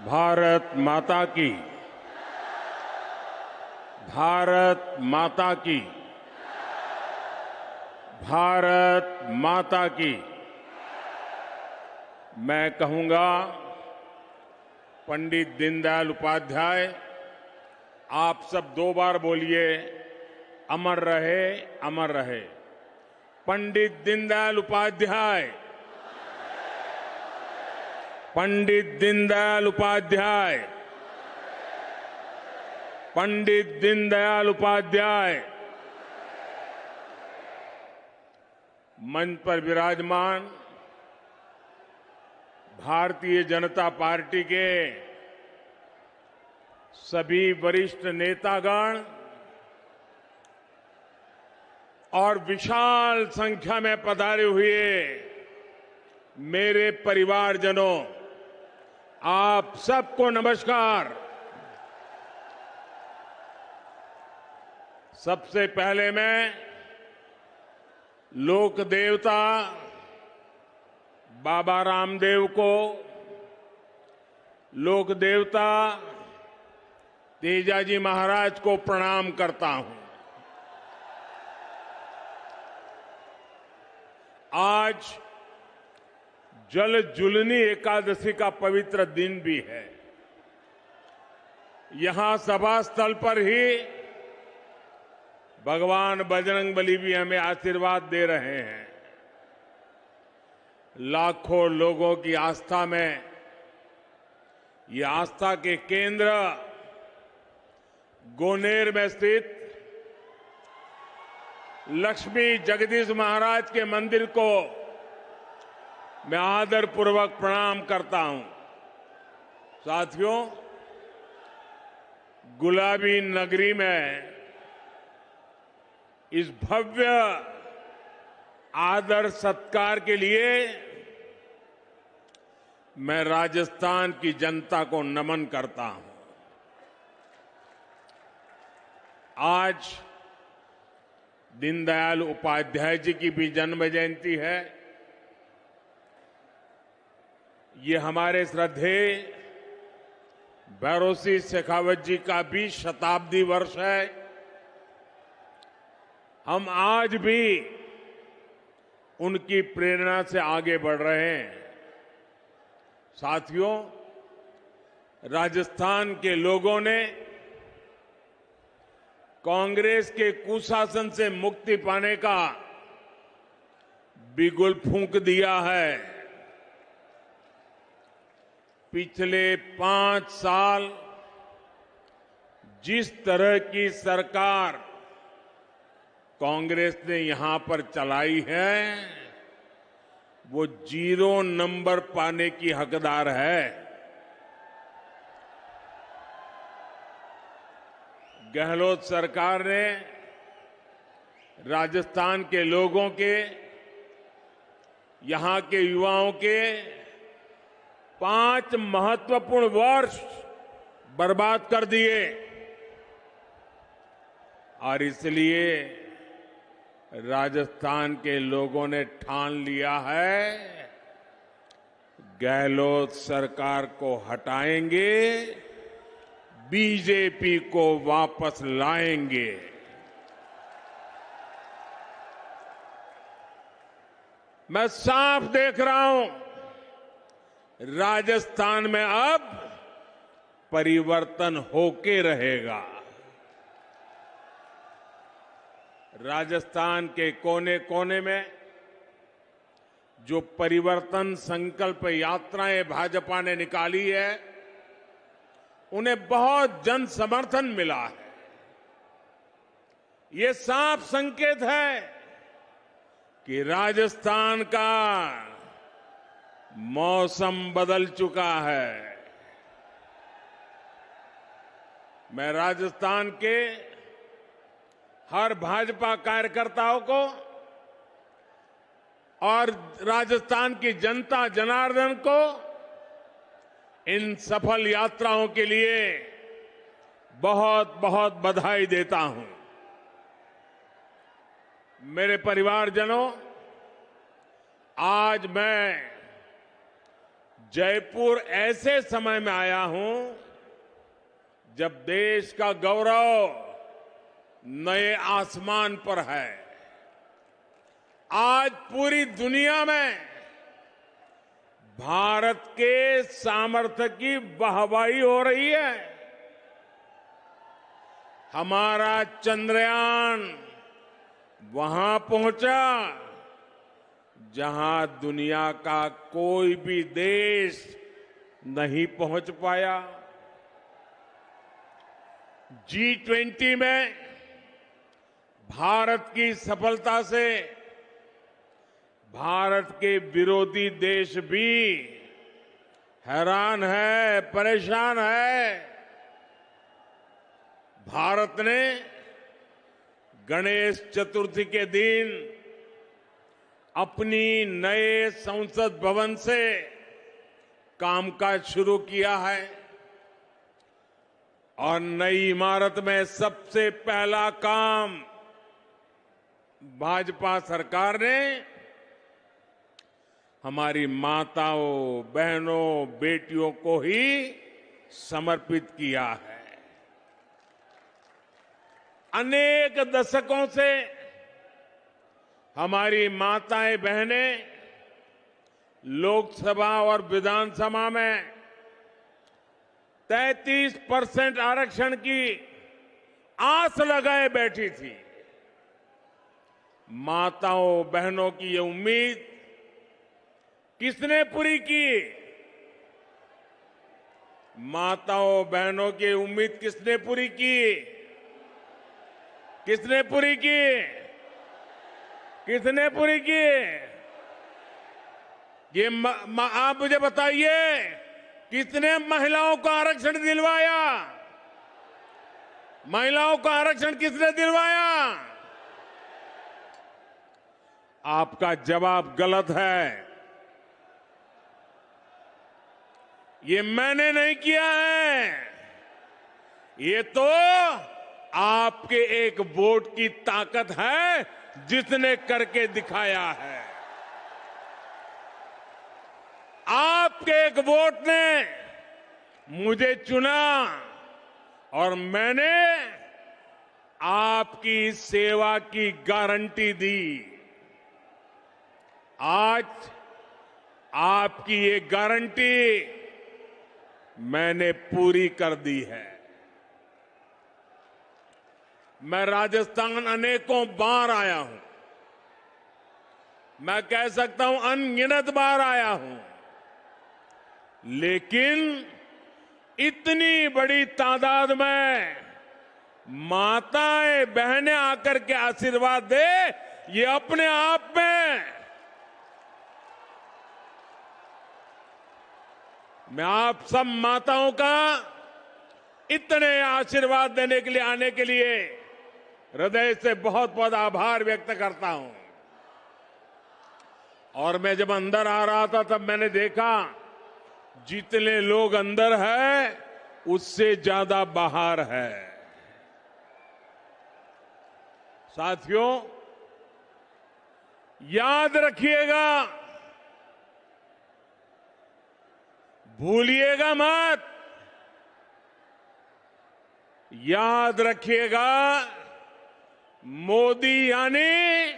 भारत माता की। भारत माता की। भारत माता की। मैं कहूंगा, पंडित दीनदयाल उपाध्याय, आप सब 2 बार बोलिए, अमर रहे, अमर रहे। पंडित दीनदयाल उपाध्याय, पंडित दीनदयाल उपाध्याय, पंडित दीनदयाल उपाध्याय। मंच पर विराजमान भारतीय जनता पार्टी के सभी वरिष्ठ नेतागण और विशाल संख्या में पधारे हुए मेरे परिवारजनों, आप सबको नमस्कार। सबसे पहले मैं लोक देवता बाबा रामदेव को, लोक देवता तेजाजी महाराज को प्रणाम करता हूं। आज जल जुलनी एकादशी का पवित्र दिन भी है। यहां सभा स्थल पर ही भगवान बजरंगबली भी हमें आशीर्वाद दे रहे हैं। लाखों लोगों की आस्था में ये आस्था के केंद्र गोनेर में स्थित लक्ष्मी जगदीश महाराज के मंदिर को मैं आदरपूर्वक प्रणाम करता हूं। साथियों, गुलाबी नगरी में इस भव्य आदर सत्कार के लिए मैं राजस्थान की जनता को नमन करता हूं। आज दीनदयाल उपाध्याय जी की भी जन्म जयंती है। ये हमारे श्रद्धेय भैरों सिंह शेखावत जी का भी शताब्दी वर्ष है। हम आज भी उनकी प्रेरणा से आगे बढ़ रहे हैं। साथियों, राजस्थान के लोगों ने कांग्रेस के कुशासन से मुक्ति पाने का बिगुल फूंक दिया है। पिछले 5 साल जिस तरह की सरकार कांग्रेस ने यहां पर चलाई है, वो 0 नंबर पाने की हकदार है। गहलोत सरकार ने राजस्थान के लोगों के, यहां के युवाओं के 5 महत्वपूर्ण वर्ष बर्बाद कर दिए और इसलिए राजस्थान के लोगों ने ठान लिया है, गहलोत सरकार को हटाएंगे, बीजेपी को वापस लाएंगे। मैं साफ देख रहा हूं, राजस्थान में अब परिवर्तन होके रहेगा। राजस्थान के कोने कोने में जो परिवर्तन संकल्प यात्राएं भाजपा ने निकाली है, उन्हें बहुत जन समर्थन मिला है। ये साफ संकेत है कि राजस्थान का मौसम बदल चुका है। मैं राजस्थान के हर भाजपा कार्यकर्ताओं को और राजस्थान की जनता जनार्दन को इन सफल यात्राओं के लिए बहुत बहुत बधाई देता हूं। मेरे परिवारजनों, आज मैं जयपुर ऐसे समय में आया हूं जब देश का गौरव नए आसमान पर है। आज पूरी दुनिया में भारत के सामर्थ्य की वाहवाही हो रही है। हमारा चंद्रयान वहां पहुंचा जहां दुनिया का कोई भी देश नहीं पहुंच पाया। G20 में भारत की सफलता से भारत के विरोधी देश भी हैरान है, परेशान है। भारत ने गणेश चतुर्थी के दिन अपनी नए संसद भवन से कामकाज शुरू किया है और नई इमारत में सबसे पहला काम भाजपा सरकार ने हमारी माताओं, बहनों, बेटियों को ही समर्पित किया है। अनेक दशकों से हमारी माताएं, बहनें लोकसभा और विधानसभा में 33% आरक्षण की आस लगाए बैठी थी। माताओं, बहनों की ये उम्मीद किसने पूरी की? माताओं, बहनों की उम्मीद किसने पूरी की? किसने पूरी की? किसने पूरी की? ये आप मुझे बताइए, किसने महिलाओं को आरक्षण दिलवाया? महिलाओं को आरक्षण किसने दिलवाया? आपका जवाब गलत है। ये मैंने नहीं किया है, ये तो आपके एक वोट की ताकत है जिसने करके दिखाया है। आपके एक वोट ने मुझे चुना और मैंने आपकी सेवा की गारंटी दी। आज आपकी ये गारंटी मैंने पूरी कर दी है। मैं राजस्थान अनेकों बार आया हूं, मैं कह सकता हूं अनगिनत बार आया हूं, लेकिन इतनी बड़ी तादाद में माताएं, बहनें आकर के आशीर्वाद दे, ये अपने आप में मैं आप सब माताओं का इतने आशीर्वाद देने के लिए, आने के लिए हृदय से बहुत बहुत आभार व्यक्त करता हूं। और मैं जब अंदर आ रहा था तब मैंने देखा जितने लोग अंदर है उससे ज्यादा बाहर है। साथियों, याद रखिएगा, भूलिएगा मत, याद रखिएगा, मोदी यानी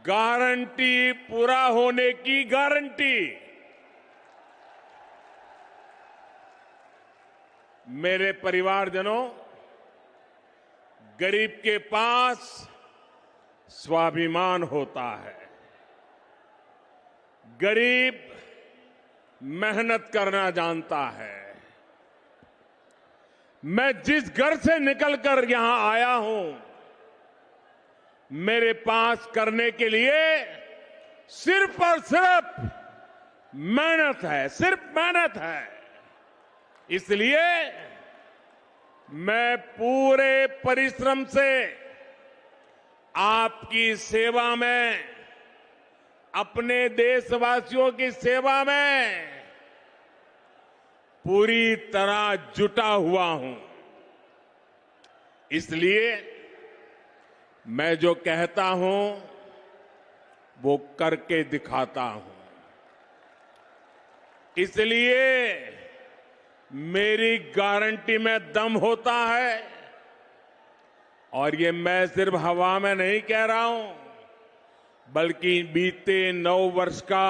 गारंटी पूरा होने की गारंटी। मेरे परिवारजनों, गरीब के पास स्वाभिमान होता है। गरीब मेहनत करना जानता है। मैं जिस घर से निकलकर यहां आया हूं, मेरे पास करने के लिए सिर्फ और सिर्फ मेहनत है, सिर्फ मेहनत है। इसलिए मैं पूरे परिश्रम से आपकी सेवा में, अपने देशवासियों की सेवा में पूरी तरह जुटा हुआ हूं। इसलिए मैं जो कहता हूं वो करके दिखाता हूं। इसलिए मेरी गारंटी में दम होता है और ये मैं सिर्फ हवा में नहीं कह रहा हूं, बल्कि बीते 9 वर्ष का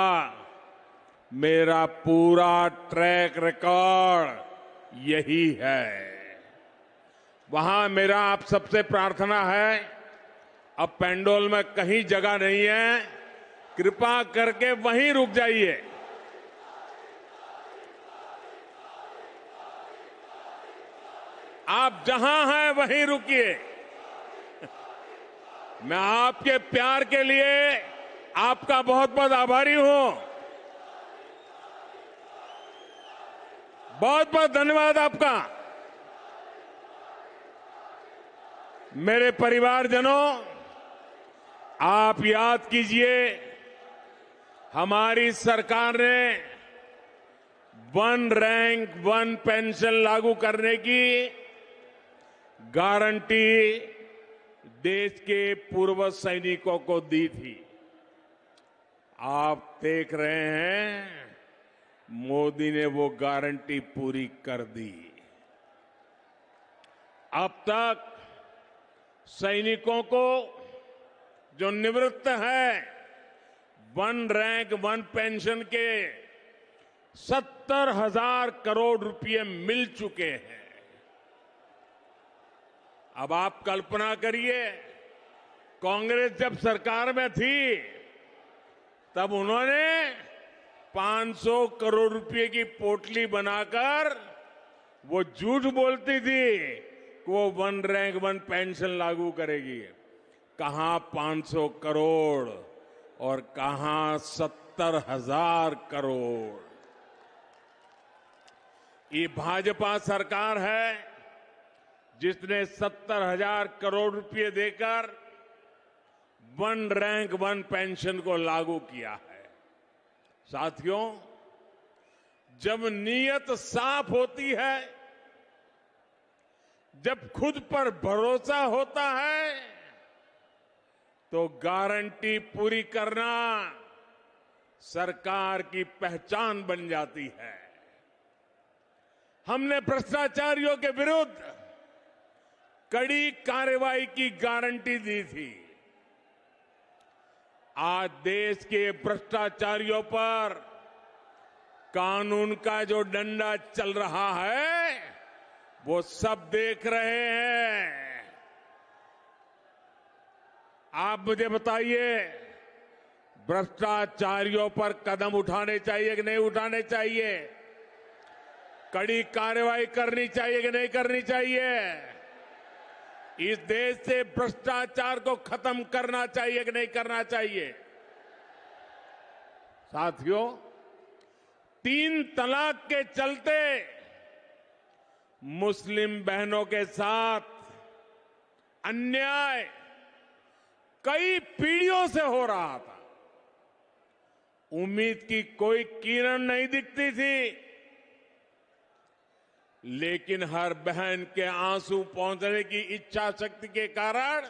मेरा पूरा ट्रैक रिकॉर्ड यही है। वहां मेरा आप सबसे प्रार्थना है, अब पेंडोल में कहीं जगह नहीं है, कृपा करके वहीं रुक जाइए। आप जहां हैं वहीं रुकिए। मैं आपके प्यार के लिए आपका बहुत बहुत आभारी हूं। बहुत बहुत धन्यवाद आपका। मेरे परिवारजनों, आप याद कीजिए, हमारी सरकार ने वन रैंक वन पेंशन लागू करने की गारंटी देश के पूर्व सैनिकों को दी थी। आप देख रहे हैं, मोदी ने वो गारंटी पूरी कर दी। अब तक सैनिकों को जो निवृत्त है, वन रैंक वन पेंशन के 70,000 करोड़ रुपए मिल चुके हैं। अब आप कल्पना करिए, कांग्रेस जब सरकार में थी तब उन्होंने 500 करोड़ रुपए की पोटली बनाकर वो झूठ बोलती थी कि वो वन रैंक वन पेंशन लागू करेगी। कहां 500 करोड़ और कहां 70,000 करोड़। ये भाजपा सरकार है जिसने 70,000 करोड़ रुपए देकर वन रैंक वन पेंशन को लागू किया है। साथियों, जब नीयत साफ होती है, जब खुद पर भरोसा होता है, तो गारंटी पूरी करना सरकार की पहचान बन जाती है। हमने भ्रष्टाचारियों के विरुद्ध कड़ी कार्रवाई की गारंटी दी थी। आज देश के भ्रष्टाचारियों पर कानून का जो डंडा चल रहा है, वो सब देख रहे हैं। आप मुझे बताइए, भ्रष्टाचारियों पर कदम उठाने चाहिए कि नहीं उठाने चाहिए? कड़ी कार्रवाई करनी चाहिए कि नहीं करनी चाहिए? इस देश से भ्रष्टाचार को खत्म करना चाहिए कि नहीं करना चाहिए? साथियों, 3 तलाक के चलते मुस्लिम बहनों के साथ अन्याय कई पीढ़ियों से हो रहा था। उम्मीद की कोई किरण नहीं दिखती थी, लेकिन हर बहन के आंसू पहुंचने की इच्छा शक्ति के कारण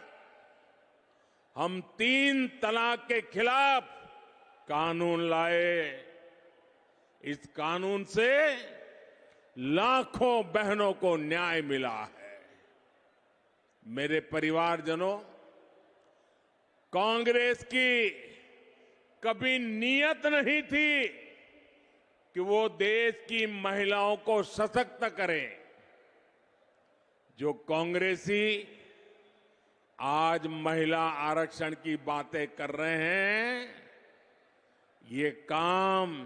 हम 3 तलाक के खिलाफ कानून लाए। इस कानून से लाखों बहनों को न्याय मिला है। मेरे परिवारजनों, कांग्रेस की कभी नीयत नहीं थी कि वो देश की महिलाओं को सशक्त करे। जो कांग्रेसी आज महिला आरक्षण की बातें कर रहे हैं, ये काम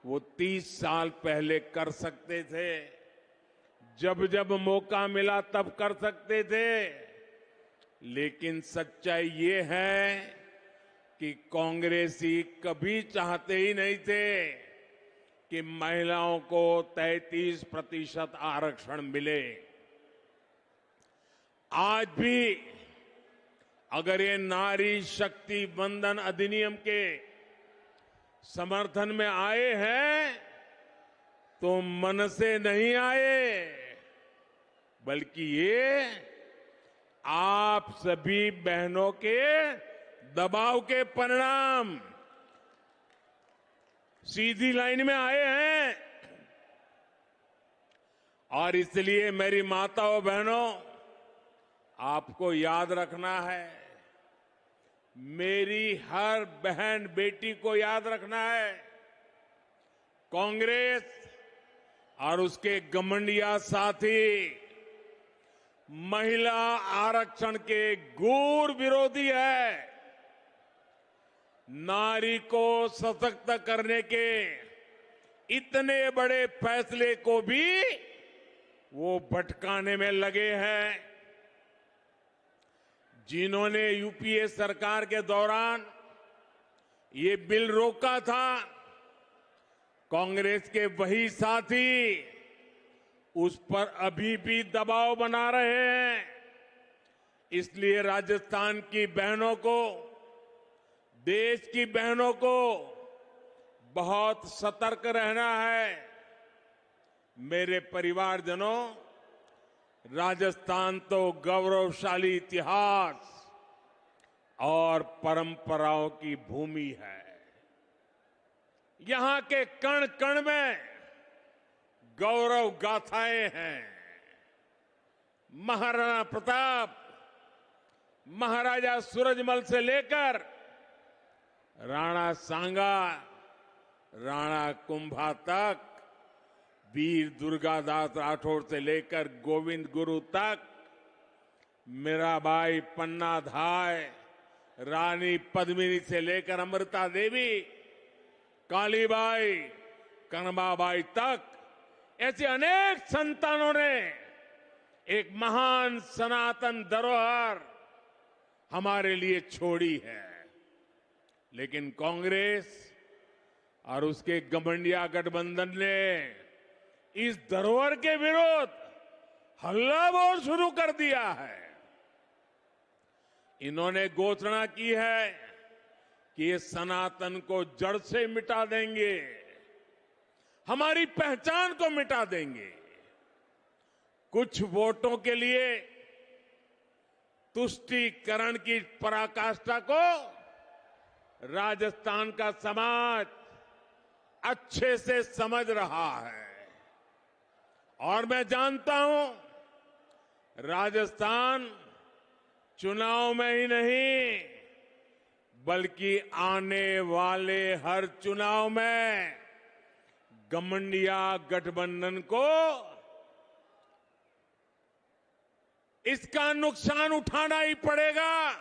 वो 30 साल पहले कर सकते थे। जब जब मौका मिला तब कर सकते थे। लेकिन सच्चाई ये है कि कांग्रेसी कभी चाहते ही नहीं थे कि महिलाओं को 33% आरक्षण मिले। आज भी अगर ये नारी शक्ति वंदन अधिनियम के समर्थन में आए हैं, तो मन से नहीं आए, बल्कि ये आप सभी बहनों के दबाव के परिणाम। सीधी लाइन में आए हैं। और इसलिए मेरी माताओं बहनों, आपको याद रखना है, मेरी हर बहन बेटी को याद रखना है, कांग्रेस और उसके घमंडिया साथी महिला आरक्षण के घोर विरोधी है। नारी को सशक्त करने के इतने बड़े फैसले को भी वो भटकाने में लगे हैं। जिन्होंने यूपीए सरकार के दौरान ये बिल रोका था, कांग्रेस के वही साथी उस पर अभी भी दबाव बना रहे हैं। इसलिए राजस्थान की बहनों को, देश की बहनों को बहुत सतर्क रहना है। मेरे परिवारजनों, राजस्थान तो गौरवशाली इतिहास और परंपराओं की भूमि है। यहां के कण कण में गौरव गाथाएं हैं। महाराणा प्रताप, महाराजा सूरजमल से लेकर राणा सांगा, राणा कुंभा तक, वीर दुर्गादास राठौर से लेकर गोविंद गुरु तक, मीराबाई, पन्ना धाय, रानी पद्मिनी से लेकर अमृता देवी, कालीबाई, कनबाबाई तक, ऐसे अनेक संतानों ने एक महान सनातन धरोहर हमारे लिए छोड़ी है। लेकिन कांग्रेस और उसके घमंडिया गठबंधन ने इस धरोहर के विरोध हल्ला बोल शुरू कर दिया है। इन्होंने घोषणा की है कि ये सनातन को जड़ से मिटा देंगे, हमारी पहचान को मिटा देंगे। कुछ वोटों के लिए तुष्टीकरण की पराकाष्ठा को राजस्थान का समाज अच्छे से समझ रहा है। और मैं जानता हूं, राजस्थान चुनाव में ही नहीं, बल्कि आने वाले हर चुनाव में घमंडिया गठबंधन को इसका नुकसान उठाना ही पड़ेगा।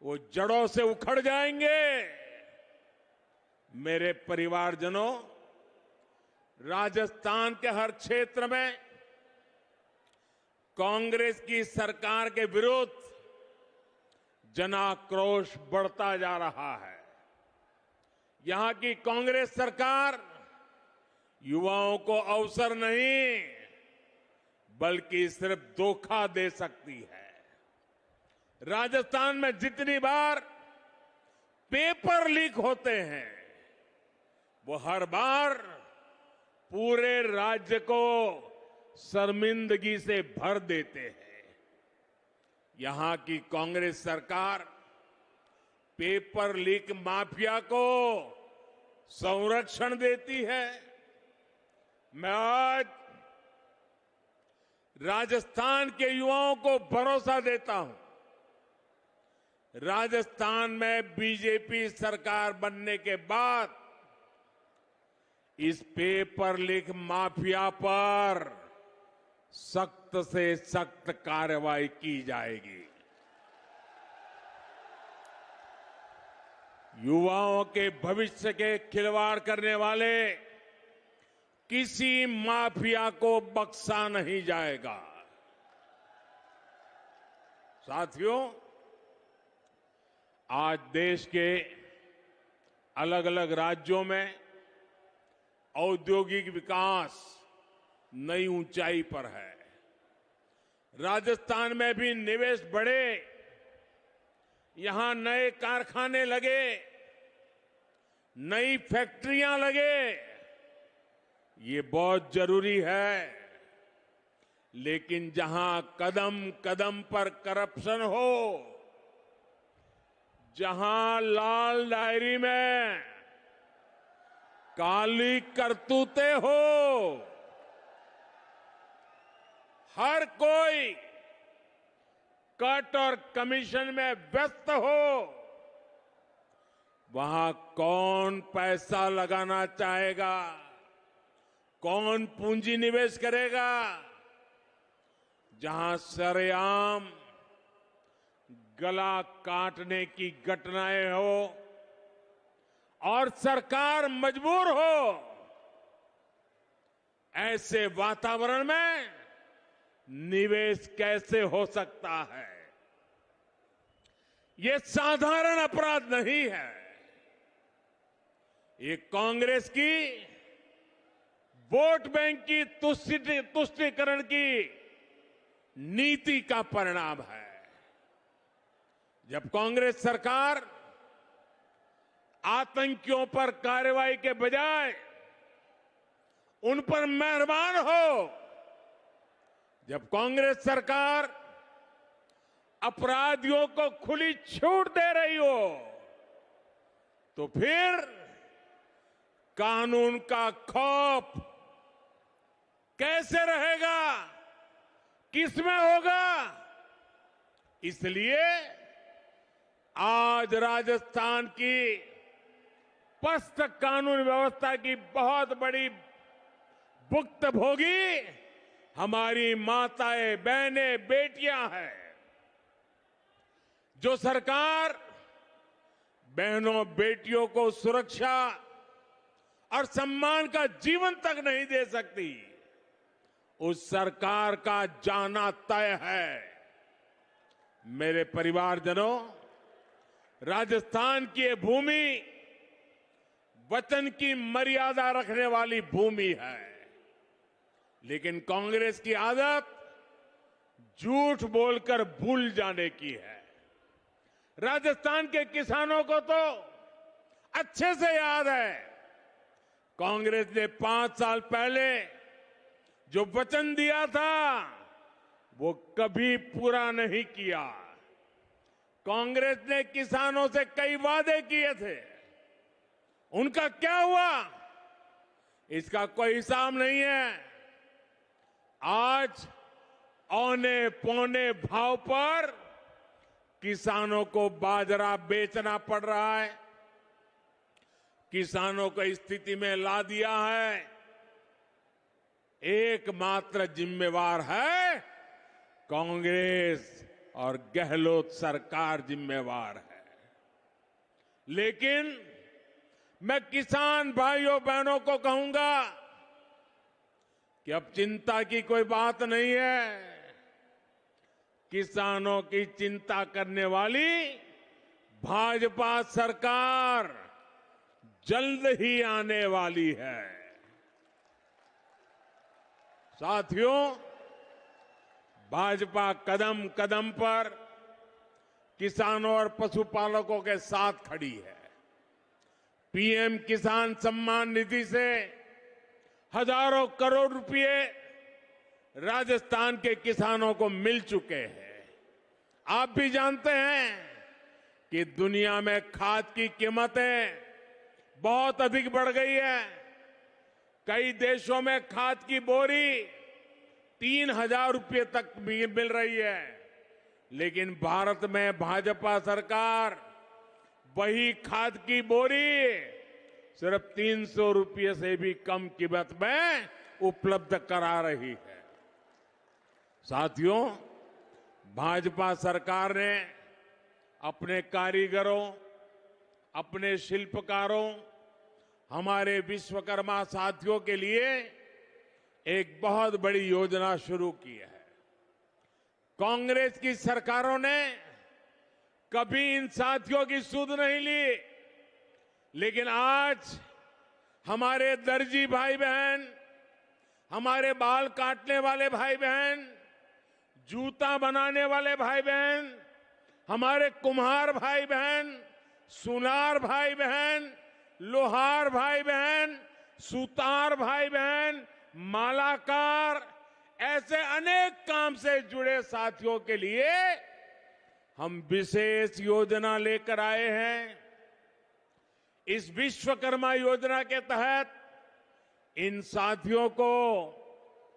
वो जड़ों से उखड़ जाएंगे। मेरे परिवारजनों, राजस्थान के हर क्षेत्र में कांग्रेस की सरकार के विरुद्ध जनाक्रोश बढ़ता जा रहा है। यहां की कांग्रेस सरकार युवाओं को अवसर नहीं, बल्कि सिर्फ धोखा दे सकती है। राजस्थान में जितनी बार पेपर लीक होते हैं, वो हर बार पूरे राज्य को शर्मिंदगी से भर देते हैं। यहां की कांग्रेस सरकार पेपर लीक माफिया को संरक्षण देती है। मैं आज राजस्थान के युवाओं को भरोसा देता हूं, राजस्थान में बीजेपी सरकार बनने के बाद इस पेपर लीक माफिया पर सख्त से सख्त कार्रवाई की जाएगी। युवाओं के भविष्य के खिलवाड़ करने वाले किसी माफिया को बख्शा नहीं जाएगा। साथियों, आज देश के अलग अलग राज्यों में औद्योगिक विकास नई ऊंचाई पर है। राजस्थान में भी निवेश बढ़े, यहां नए कारखाने लगे, नई फैक्ट्रियां लगे, ये बहुत जरूरी है। लेकिन जहां कदम कदम पर करप्शन हो, जहां लाल डायरी में काली करतूते हो, हर कोई कट और कमीशन में व्यस्त हो, वहां कौन पैसा लगाना चाहेगा, कौन पूंजी निवेश करेगा? जहां सरेआम गला काटने की घटनाएं हो और सरकार मजबूर हो, ऐसे वातावरण में निवेश कैसे हो सकता है? ये साधारण अपराध नहीं है। ये कांग्रेस की वोट बैंक की तुष्टीकरण की नीति का परिणाम है। जब कांग्रेस सरकार आतंकियों पर कार्रवाई के बजाय उन पर मेहरबान हो, जब कांग्रेस सरकार अपराधियों को खुली छूट दे रही हो, तो फिर कानून का खौफ कैसे रहेगा, किसमें होगा? इसलिए आज राजस्थान की स्पष्ट कानून व्यवस्था की बहुत बड़ी भुक्तभोगी हमारी माताएं, बहनें, बेटियां हैं। जो सरकार बहनों, बेटियों को सुरक्षा और सम्मान का जीवन तक नहीं दे सकती, उस सरकार का जाना तय है। मेरे परिवारजनों, राजस्थान की ये भूमि वचन की मर्यादा रखने वाली भूमि है, लेकिन कांग्रेस की आदत झूठ बोलकर भूल जाने की है। राजस्थान के किसानों को तो अच्छे से याद है, कांग्रेस ने 5 साल पहले जो वचन दिया था वो कभी पूरा नहीं किया। कांग्रेस ने किसानों से कई वादे किए थे, उनका क्या हुआ इसका कोई हिसाब नहीं है। आज औने पौने भाव पर किसानों को बाजरा बेचना पड़ रहा है, किसानों को इस स्थिति में ला दिया है। एकमात्र जिम्मेवार है कांग्रेस और गहलोत सरकार जिम्मेवार है। लेकिन मैं किसान भाइयों बहनों को कहूंगा कि अब चिंता की कोई बात नहीं है। किसानों की चिंता करने वाली भाजपा सरकार जल्द ही आने वाली है। साथियों, भाजपा कदम कदम पर किसानों और पशुपालकों के साथ खड़ी है। पीएम किसान सम्मान निधि से हजारों करोड़ रुपए राजस्थान के किसानों को मिल चुके हैं। आप भी जानते हैं कि दुनिया में खाद की कीमतें बहुत अधिक बढ़ गई है। कई देशों में खाद की बोरी 3,000 रुपये तक मिल रही है, लेकिन भारत में भाजपा सरकार वही खाद की बोरी सिर्फ 300 रुपये से भी कम कीमत में उपलब्ध करा रही है। साथियों, भाजपा सरकार ने अपने कारीगरों, अपने शिल्पकारों, हमारे विश्वकर्मा साथियों के लिए एक बहुत बड़ी योजना शुरू की है। कांग्रेस की सरकारों ने कभी इन साथियों की सुध नहीं ली, लेकिन आज हमारे दर्जी भाई बहन, हमारे बाल काटने वाले भाई बहन, जूता बनाने वाले भाई बहन, हमारे कुम्हार भाई बहन, सुनार भाई बहन, लोहार भाई बहन, सुतार भाई बहन, मालाकार, ऐसे अनेक काम से जुड़े साथियों के लिए हम विशेष योजना लेकर आए हैं। इस विश्वकर्मा योजना के तहत इन साथियों को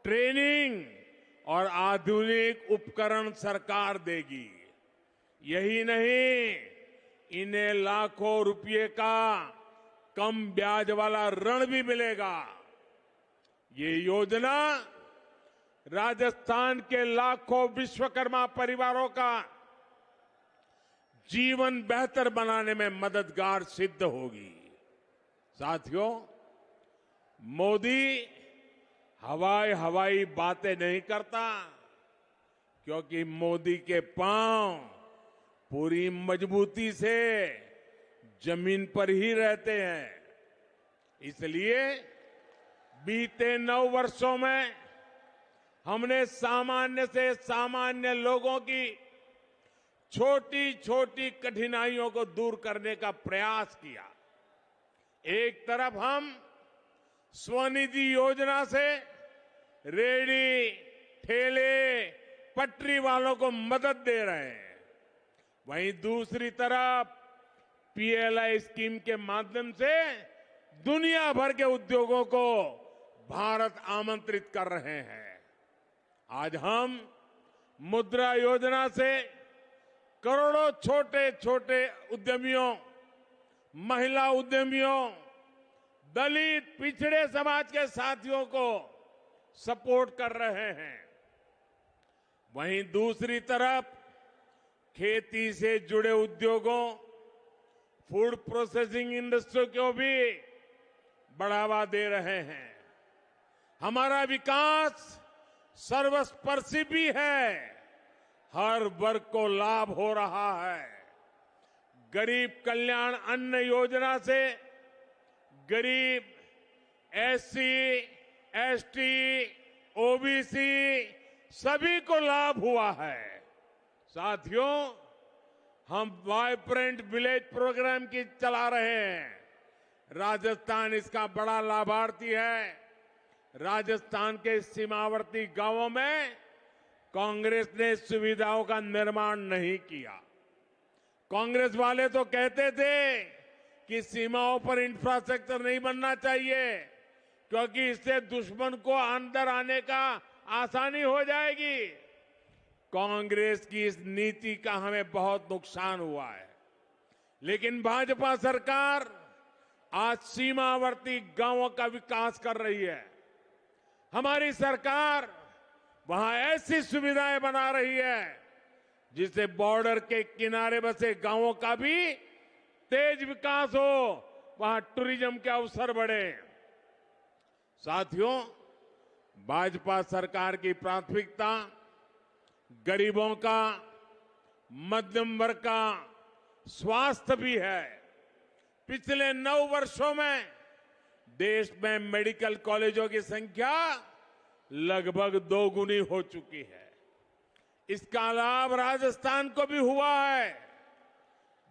ट्रेनिंग और आधुनिक उपकरण सरकार देगी। यही नहीं, इन्हें लाखों रुपए का कम ब्याज वाला ऋण भी मिलेगा। ये योजना राजस्थान के लाखों विश्वकर्मा परिवारों का जीवन बेहतर बनाने में मददगार सिद्ध होगी। साथियों, मोदी हवाई बातें नहीं करता, क्योंकि मोदी के पांव पूरी मजबूती से जमीन पर ही रहते हैं। इसलिए बीते 9 वर्षों में हमने सामान्य से सामान्य लोगों की छोटी छोटी कठिनाइयों को दूर करने का प्रयास किया। एक तरफ हम स्वनिधि योजना से रेहड़ी, ठेले, पटरी वालों को मदद दे रहे हैं, वहीं दूसरी तरफ पीएलआई स्कीम के माध्यम से दुनिया भर के उद्योगों को भारत आमंत्रित कर रहे हैं। आज हम मुद्रा योजना से करोड़ों छोटे छोटे उद्यमियों, महिला उद्यमियों, दलित पिछड़े समाज के साथियों को सपोर्ट कर रहे हैं। वहीं दूसरी तरफ खेती से जुड़े उद्योगों, फूड प्रोसेसिंग इंडस्ट्री को भी बढ़ावा दे रहे हैं। हमारा विकास सर्वस्पर्शी भी है, हर वर्ग को लाभ हो रहा है। गरीब कल्याण अन्न योजना से गरीब, एससी, एसटी, ओबीसी सभी को लाभ हुआ है। साथियों, हम वाइब्रेंट विलेज प्रोग्राम की चला रहे हैं। राजस्थान इसका बड़ा लाभार्थी है। राजस्थान के सीमावर्ती गांवों में कांग्रेस ने सुविधाओं का निर्माण नहीं किया। कांग्रेस वाले तो कहते थे कि सीमाओं पर इंफ्रास्ट्रक्चर नहीं बनना चाहिए, क्योंकि इससे दुश्मन को अंदर आने का आसानी हो जाएगी। कांग्रेस की इस नीति का हमें बहुत नुकसान हुआ है। लेकिन भाजपा सरकार आज सीमावर्ती गांवों का विकास कर रही है। हमारी सरकार वहां ऐसी सुविधाएं बना रही है जिससे बॉर्डर के किनारे बसे गांवों का भी तेज विकास हो, वहां टूरिज्म के अवसर बढ़े। साथियों, भाजपा सरकार की प्राथमिकता गरीबों का, मध्यम वर्ग का स्वास्थ्य भी है। पिछले 9 वर्षों में देश में मेडिकल कॉलेजों की संख्या लगभग 2 गुनी हो चुकी है। इसका लाभ राजस्थान को भी हुआ है।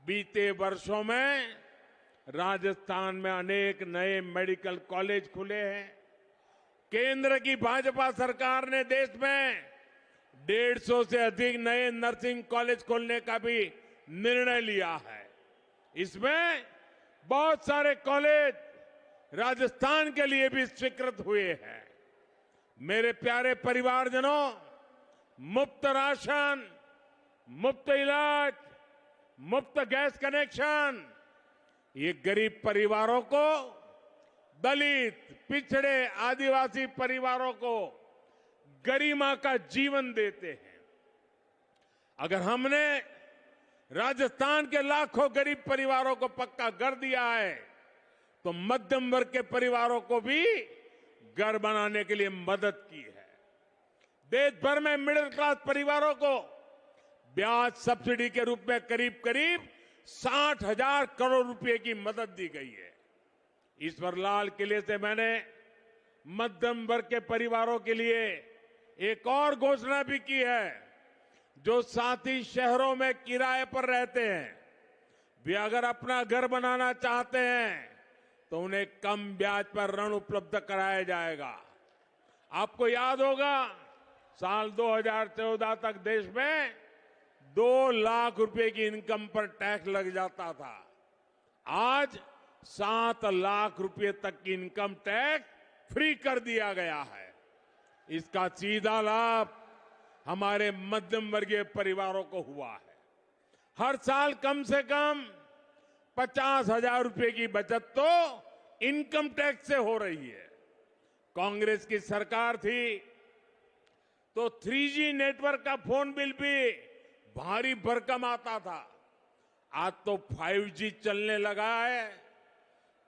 बीते वर्षों में राजस्थान में अनेक नए मेडिकल कॉलेज खुले हैं। केंद्र की भाजपा सरकार ने देश में 150 से अधिक नए नर्सिंग कॉलेज खोलने का भी निर्णय लिया है। इसमें बहुत सारे कॉलेज राजस्थान के लिए भी स्वीकृत हुए हैं। मेरे प्यारे परिवारजनों, मुफ्त राशन, मुफ्त इलाज, मुफ्त गैस कनेक्शन, ये गरीब परिवारों को, दलित, पिछड़े, आदिवासी परिवारों को गरिमा का जीवन देते हैं। अगर हमने राजस्थान के लाखों गरीब परिवारों को पक्का घर दिया है, तो मध्यम वर्ग के परिवारों को भी घर बनाने के लिए मदद की है। देश भर में मिडिल क्लास परिवारों को ब्याज सब्सिडी के रूप में करीब करीब 60,000 करोड़ रुपए की मदद दी गई है। ईश्वर लाल किले से मैंने मध्यम वर्ग के परिवारों के लिए एक और घोषणा भी की है। जो साथी शहरों में किराए पर रहते हैं, वे अगर अपना घर बनाना चाहते हैं तो उन्हें कम ब्याज पर ऋण उपलब्ध कराया जाएगा। आपको याद होगा, साल 2014 तक देश में 2 लाख रुपए की इनकम पर टैक्स लग जाता था। आज 7 लाख रुपए तक की इनकम टैक्स फ्री कर दिया गया है। इसका सीधा लाभ हमारे मध्यम वर्गीय परिवारों को हुआ है। हर साल कम से कम 50,000 रुपए की बचत तो इनकम टैक्स से हो रही है। कांग्रेस की सरकार थी तो 3G नेटवर्क का फोन बिल भी भारी भरकम आता था। आज तो 5G चलने लगा है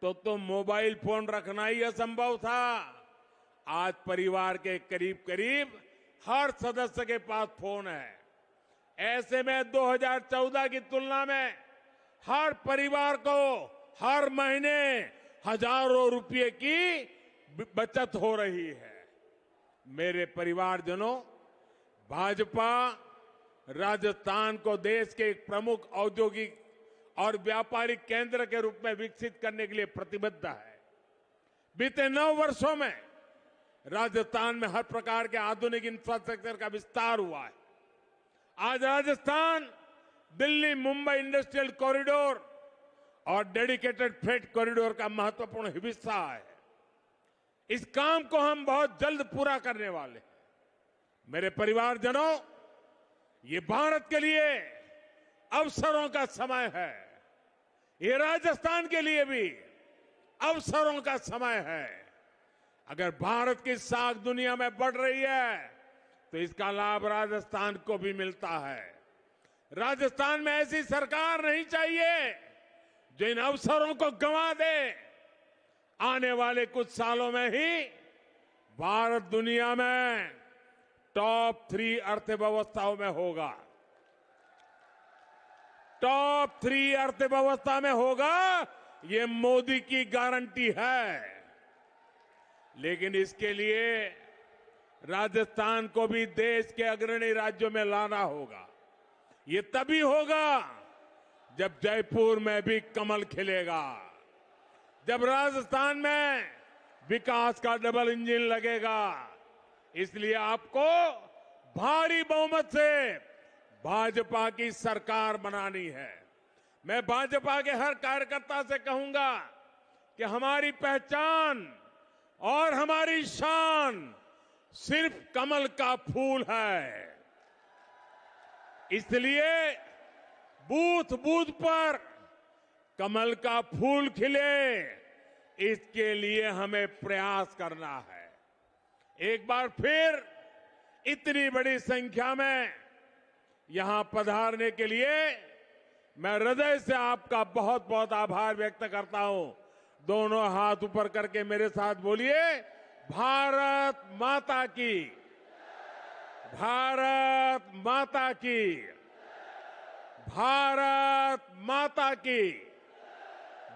तो मोबाइल फोन रखना ही असंभव था। आज परिवार के करीब करीब हर सदस्य के पास फोन है। ऐसे में 2014 की तुलना में हर परिवार को हर महीने हजारों रुपए की बचत हो रही है। मेरे परिवारजनों, भाजपा राजस्थान को देश के एक प्रमुख औद्योगिक और व्यापारिक केंद्र के रूप में विकसित करने के लिए प्रतिबद्ध है। बीते 9 वर्षों में राजस्थान में हर प्रकार के आधुनिक इंफ्रास्ट्रक्चर का विस्तार हुआ है। आज राजस्थान दिल्ली मुंबई इंडस्ट्रियल कॉरिडोर और डेडिकेटेड फ्रेट कॉरिडोर का महत्वपूर्ण हिस्सा है। इस काम को हम बहुत जल्द पूरा करने वाले हैं। मेरे परिवारजनों, ये भारत के लिए अवसरों का समय है। ये राजस्थान के लिए भी अवसरों का समय है। अगर भारत की साख दुनिया में बढ़ रही है तो इसका लाभ राजस्थान को भी मिलता है। राजस्थान में ऐसी सरकार नहीं चाहिए जो इन अवसरों को गंवा दे। आने वाले कुछ सालों में ही भारत दुनिया में टॉप 3 अर्थव्यवस्थाओं में होगा। टॉप 3 अर्थव्यवस्था में होगा, ये मोदी की गारंटी है। लेकिन इसके लिए राजस्थान को भी देश के अग्रणी राज्यों में लाना होगा। ये तभी होगा जब जयपुर में भी कमल खिलेगा, जब राजस्थान में विकास का डबल इंजन लगेगा। इसलिए आपको भारी बहुमत से भाजपा की सरकार बनानी है। मैं भाजपा के हर कार्यकर्ता से कहूंगा कि हमारी पहचान और हमारी शान सिर्फ कमल का फूल है। इसलिए बूथ बूथ पर कमल का फूल खिले, इसके लिए हमें प्रयास करना है। एक बार फिर इतनी बड़ी संख्या में यहां पधारने के लिए मैं हृदय से आपका बहुत बहुत आभार व्यक्त करता हूं। दोनों हाथ ऊपर करके मेरे साथ बोलिए, भारत माता की, भारत माता की, भारत माता की।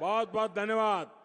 बहुत बहुत धन्यवाद।